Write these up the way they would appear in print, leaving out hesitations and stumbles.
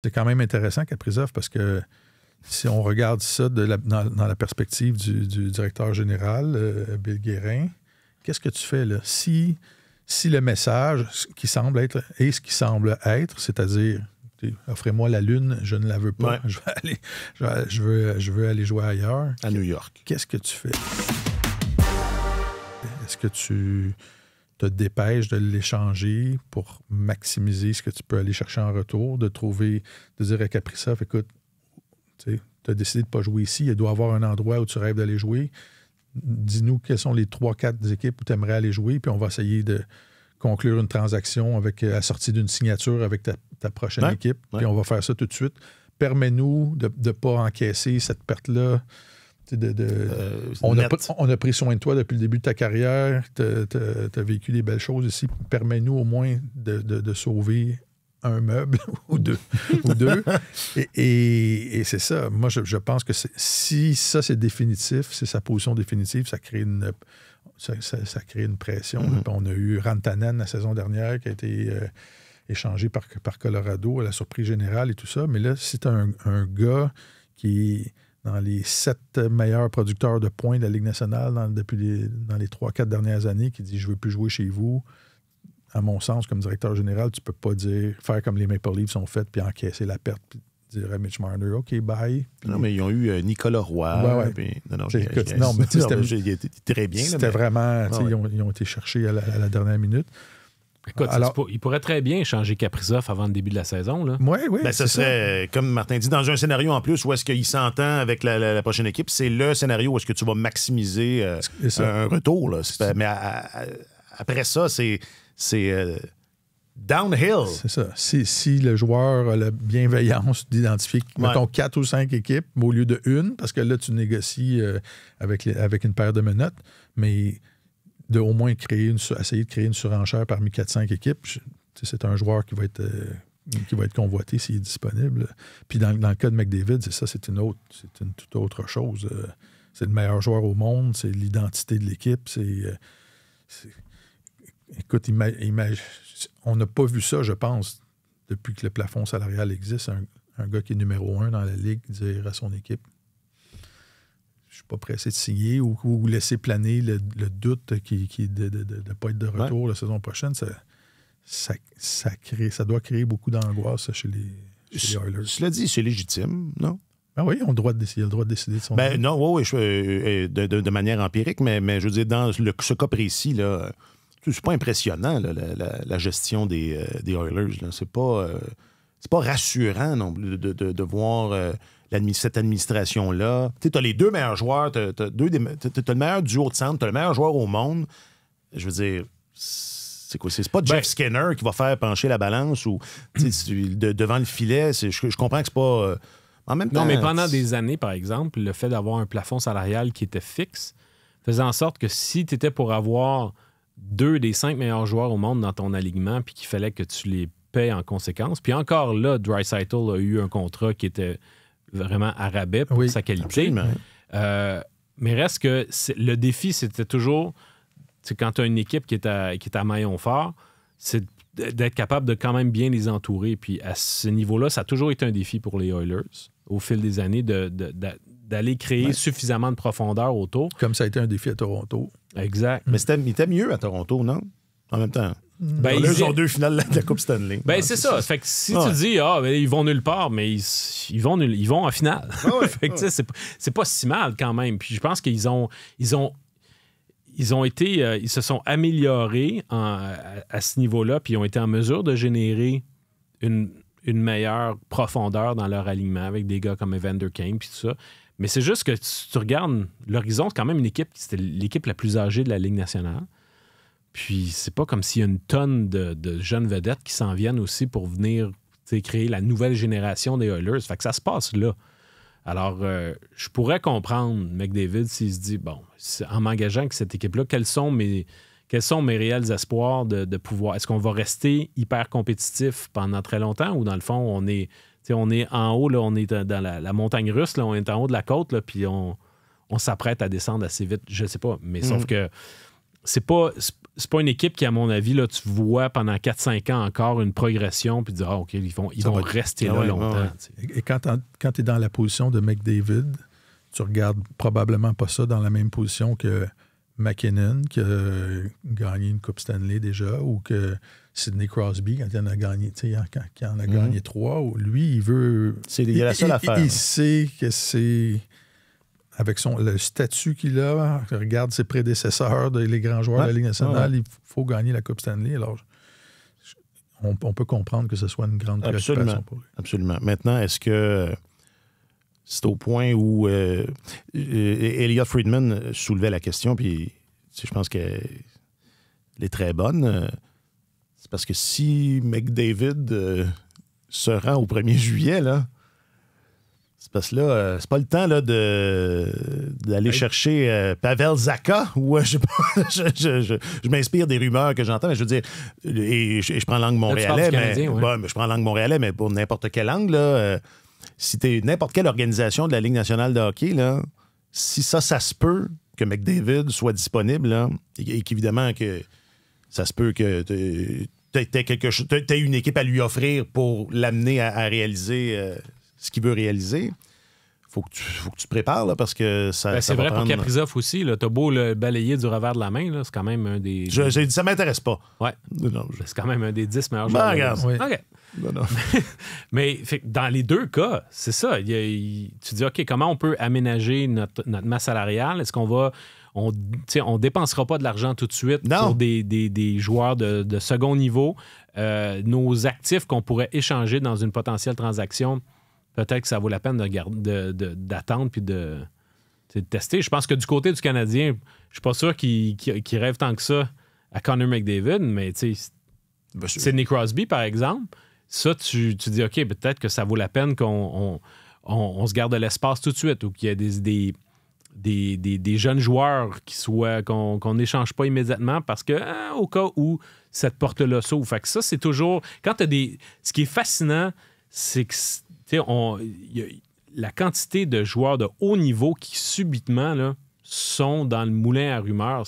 C'est quand même intéressant, Kaprizov, parce que si on regarde ça dans la perspective du directeur général, Bill Guérin, qu'est-ce que tu fais là? Si le message qui semble être est ce qui semble être, c'est-à-dire offrez-moi la Lune, je ne la veux pas, je veux aller jouer ailleurs. À New York. Qu'est-ce que tu fais? Est-ce que tu te dépêches de l'échanger pour maximiser ce que tu peux aller chercher en retour, de dire à Kaprizov, écoute, tu as décidé de ne pas jouer ici, il doit y avoir un endroit où tu rêves d'aller jouer. Dis-nous quelles sont les 3-4 équipes où tu aimerais aller jouer, puis on va essayer de conclure une transaction avec la sortie d'une signature avec ta prochaine équipe, puis on va faire ça tout de suite. Permets-nous de ne pas encaisser cette perte-là. On a pris soin de toi depuis le début de ta carrière, tu as vécu des belles choses ici. Permets-nous au moins de sauver un meuble ou deux. Et c'est ça. Moi, je pense que si ça, c'est définitif, c'est sa position définitive, ça crée une pression. Mm-hmm. On a eu Rantanen la saison dernière qui a été échangé par Colorado à la surprise générale et tout ça. Mais là, c'est un gars qui est dans les 7 meilleurs producteurs de points de la Ligue nationale dans les 3-4 dernières années qui dit « Je ne veux plus jouer chez vous ». À mon sens, comme directeur général, tu ne peux pas faire comme les Maple Leafs ont fait puis encaisser la perte puis dire à Mitch Marner, OK, bye. Puis... Non, mais ils ont eu Nicolas Roy. Ouais. Puis... Non, mais c'était très bien. C'était vraiment... Ils ont été cherchés à la dernière minute. Écoute, il pourrait très bien changer Kaprizov avant le début de la saison. Là. Oui. Ben, ça serait, comme Martin dit, dans un scénario en plus où est-ce qu'il s'entend avec la prochaine équipe, c'est le scénario où est-ce que tu vas maximiser un retour. Là. Mais après ça, c'est downhill. C'est ça. Si le joueur a la bienveillance d'identifier, mettons, 4 ou 5 équipes au lieu de une, parce que là, tu négocies avec une paire de menottes, mais de au moins essayer de créer une surenchère parmi 4-5 équipes, c'est un joueur qui va être convoité s'il est disponible. Puis dans le cas de McDavid, c'est ça, c'est une toute autre chose. C'est le meilleur joueur au monde, c'est l'identité de l'équipe, écoute, on n'a pas vu ça, je pense, depuis que le plafond salarial existe. Un gars qui est numéro 1 dans la Ligue dire à son équipe je ne suis pas pressé de signer ou laisser planer le doute de ne pas être de retour la saison prochaine. Ça doit créer beaucoup d'angoisse chez les Oilers. Cela dit, c'est légitime, non? Ben oui, ils ont le droit de décider de son avis. Non, oui, de manière empirique, mais je veux dire, dans ce cas précis, là, c'est pas impressionnant, là, la gestion des Oilers. Là. C'est pas rassurant non plus de voir cette administration-là. Tu as les 2 meilleurs joueurs, tu as le meilleur duo de centre, tu as le meilleur joueur au monde. Je veux dire, c'est quoi? C'est pas Jeff Skinner qui va faire pencher la balance ou devant le filet. Je comprends que c'est pas... en même temps... Non, mais pendant des années, par exemple, le fait d'avoir un plafond salarial qui était fixe faisait en sorte que si tu étais pour avoir 2 des 5 meilleurs joueurs au monde dans ton alignement puis qu'il fallait que tu les payes en conséquence. Puis encore là, Draisaitl a eu un contrat qui était vraiment à rabais pour sa qualité. Mais reste que le défi, c'était toujours, quand tu as une équipe qui est à maillon fort, c'est d'être capable de quand même bien les entourer. Puis à ce niveau-là, ça a toujours été un défi pour les Oilers au fil des années d'aller créer suffisamment de profondeur autour. Comme ça a été un défi à Toronto. Exact. Mais il était mieux à Toronto, non? En même temps. Ils ont 2 finales de la Coupe Stanley. C'est ça. Fait que si tu dis, ils vont nulle part, mais ils vont en finale. Fait que c'est pas si mal quand même. Puis je pense qu'ils se sont améliorés à ce niveau-là, puis ils ont été en mesure de générer une meilleure profondeur dans leur alignement avec des gars comme Evander Kane puis tout ça. Mais c'est juste que tu regardes l'horizon, c'est quand même une équipe, c'était l'équipe la plus âgée de la Ligue nationale. Puis c'est pas comme s'il y a une tonne de jeunes vedettes qui s'en viennent aussi pour venir créer la nouvelle génération des Oilers. Fait que ça se passe là. Alors, je pourrais comprendre McDavid s'il se dit, en m'engageant avec cette équipe-là, quels sont mes réels espoirs de pouvoir... Est-ce qu'on va rester hyper compétitif pendant très longtemps ou dans le fond, on est en haut, là, on est dans la montagne russe, là, on est en haut de la côte, là, puis on s'apprête à descendre assez vite, je sais pas. Mais sauf que c'est c'est pas une équipe qui, à mon avis, là, tu vois pendant 4-5 ans encore une progression, puis tu dis, OK, ils vont rester là longtemps. Et quand tu es dans la position de McDavid, tu regardes probablement pas ça dans la même position que McKinnon, qui a gagné une Coupe Stanley déjà, ou que Sidney Crosby, quand il en a gagné, quand il en a gagné 3, lui, il veut... Il y a la seule affaire. Il sait que c'est... Avec le statut qu'il a, regarde ses prédécesseurs, les grands joueurs de la Ligue nationale, il faut gagner la Coupe Stanley. Alors, on peut comprendre que ce soit une grande préoccupation pour lui. Absolument. Maintenant, est-ce que c'est au point où Elliot Friedman soulevait la question, puis je pense qu'elle est très bonne. C'est parce que si McDavid se rend au 1er juillet, là, c'est parce que là, c'est pas le temps là, d'aller chercher Pavel Zacha, ou je sais pas, je m'inspire des rumeurs que j'entends, mais je veux dire, et je prends langue montréalais, mais je prends langue montréalais, mais pour n'importe quelle langue, là, si t'es n'importe quelle organisation de la Ligue nationale de hockey, là, si ça se peut que McDavid soit disponible, là, et qu'évidemment que ça se peut que t'aies une équipe à lui offrir pour l'amener à réaliser ce qu'il veut réaliser, faut que tu te prépares, là, parce que ça c'est va vrai prendre... pour Kaprizov aussi. T'as beau le balayer du revers de la main, là, c'est quand même un des... J'ai dit, ça m'intéresse pas. Ouais. C'est quand même un des 10 meilleurs joueurs. Regarde. Oui. OK. Non. Mais dans les deux cas, c'est ça. Tu dis, OK, comment on peut aménager notre masse salariale? Est-ce qu'on va... On dépensera pas de l'argent tout de suite pour des joueurs de second niveau. Nos actifs qu'on pourrait échanger dans une potentielle transaction, peut-être que ça vaut la peine d'attendre puis de tester. Je pense que du côté du Canadien, je suis pas sûr qu'il rêve tant que ça à Connor McDavid, mais Sidney Crosby, par exemple, ça, tu dis, OK, peut-être que ça vaut la peine qu'on se garde de l'espace tout de suite, ou qu'il y ait des jeunes joueurs qu'on n'échange pas immédiatement parce que au cas où cette porte-là s'ouvre. Fait que ça, c'est toujours... Quand tu as ce qui est fascinant, c'est que la quantité de joueurs de haut niveau qui subitement là, sont dans le moulin à rumeurs,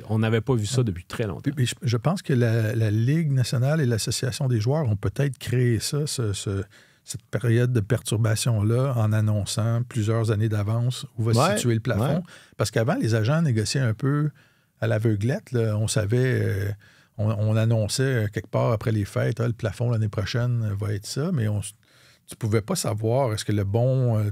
on n'avait pas vu ça depuis très longtemps. Puis, je pense que la Ligue nationale et l'Association des joueurs ont peut-être créé ça, cette période de perturbation-là, en annonçant plusieurs années d'avance où va se situer le plafond. Ouais. Parce qu'avant, les agents négociaient un peu à l'aveuglette. Là. On savait, on annonçait quelque part après les fêtes, le plafond l'année prochaine va être ça, mais tu ne pouvais pas savoir est-ce que le bon...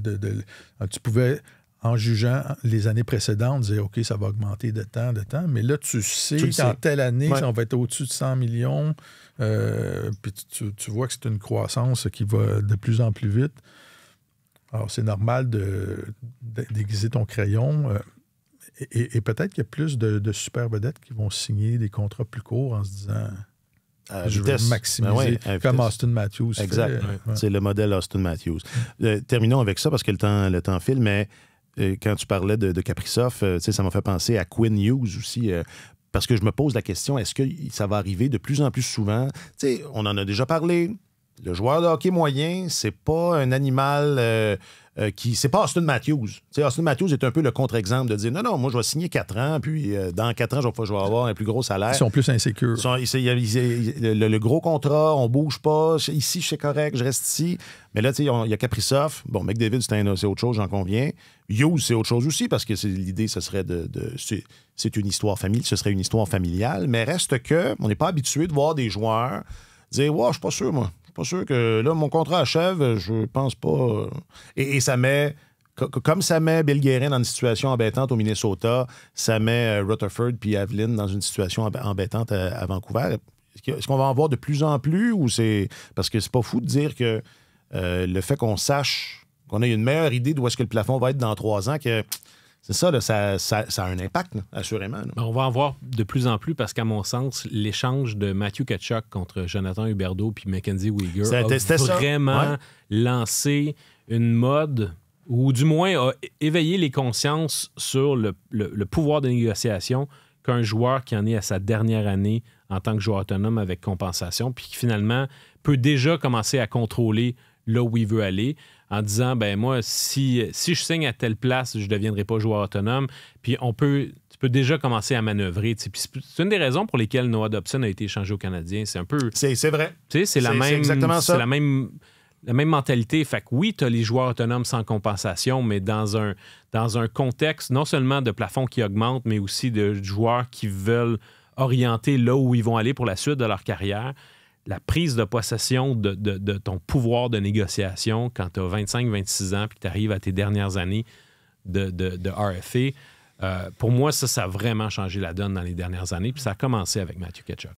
tu pouvais, en jugeant les années précédentes, dire OK, ça va augmenter de temps, mais là, tu sais qu'en telle année, ça va être au-dessus de 100 millions. Puis tu vois que c'est une croissance qui va de plus en plus vite. Alors, c'est normal d'aiguiser ton crayon. Et peut-être qu'il y a plus de super vedettes qui vont signer des contrats plus courts en se disant je vais maximiser, comme Austin Matthews. Exact. C'est le modèle Austin Matthews. Terminons avec ça parce que le temps file, mais quand tu parlais de Kaprizov, ça m'a fait penser à Quinn Hughes aussi. Parce que je me pose la question, est-ce que ça va arriver de plus en plus souvent? T'sais, on en a déjà parlé. Le joueur de hockey moyen, c'est pas un animal c'est pas Austin Matthews. T'sais, Austin Matthews est un peu le contre-exemple de dire non, moi je vais signer 4 ans, puis dans 4 ans, je vais avoir un plus gros salaire. Ils sont plus insécures. Le gros contrat, on bouge pas. Ici, c'est correct, je reste ici. Mais là, il y a Kaprizov. Bon, McDavid, c'est autre chose, j'en conviens. Hughes, c'est autre chose aussi, parce que l'idée, ce serait c'est une histoire familiale, ce serait une histoire familiale, mais reste que on n'est pas habitué de voir des joueurs dire je suis pas sûr, moi. Pas sûr que là, mon contrat achève, je pense pas. Et ça met, comme ça met Bill Guerin dans une situation embêtante au Minnesota, ça met Rutherford puis Evelyn dans une situation embêtante à Vancouver. Est-ce qu'on va en voir de plus en plus ou c'est. Parce que c'est pas fou de dire que le fait qu'on sache, qu'on ait une meilleure idée d'où est-ce que le plafond va être dans 3 ans, que. C'est ça, là, ça a un impact, là, assurément. Là. On va en voir de plus en plus parce qu'à mon sens, l'échange de Matthew Tkachuk contre Jonathan Huberdeau puis Mackenzie Weegar a vraiment lancé une mode ou du moins a éveillé les consciences sur le pouvoir de négociation qu'un joueur qui en est à sa dernière année en tant que joueur autonome avec compensation puis qui finalement peut déjà commencer à contrôler là où il veut aller, en disant, moi, si je signe à telle place, je ne deviendrai pas joueur autonome. Puis tu tu peux déjà commencer à manœuvrer. Puis c'est une des raisons pour lesquelles Noah Dobson a été échangé au Canadien. C'est un peu... C'est vrai. C'est la même... exactement ça. C'est la même mentalité. Fait que oui, tu as les joueurs autonomes sans compensation, mais dans un contexte non seulement de plafond qui augmente, mais aussi de joueurs qui veulent orienter là où ils vont aller pour la suite de leur carrière. La prise de possession de ton pouvoir de négociation quand tu as 25-26 ans et que tu arrives à tes dernières années de RFA, pour moi, ça a vraiment changé la donne dans les dernières années. Puis ça a commencé avec Matthew Tkachuk.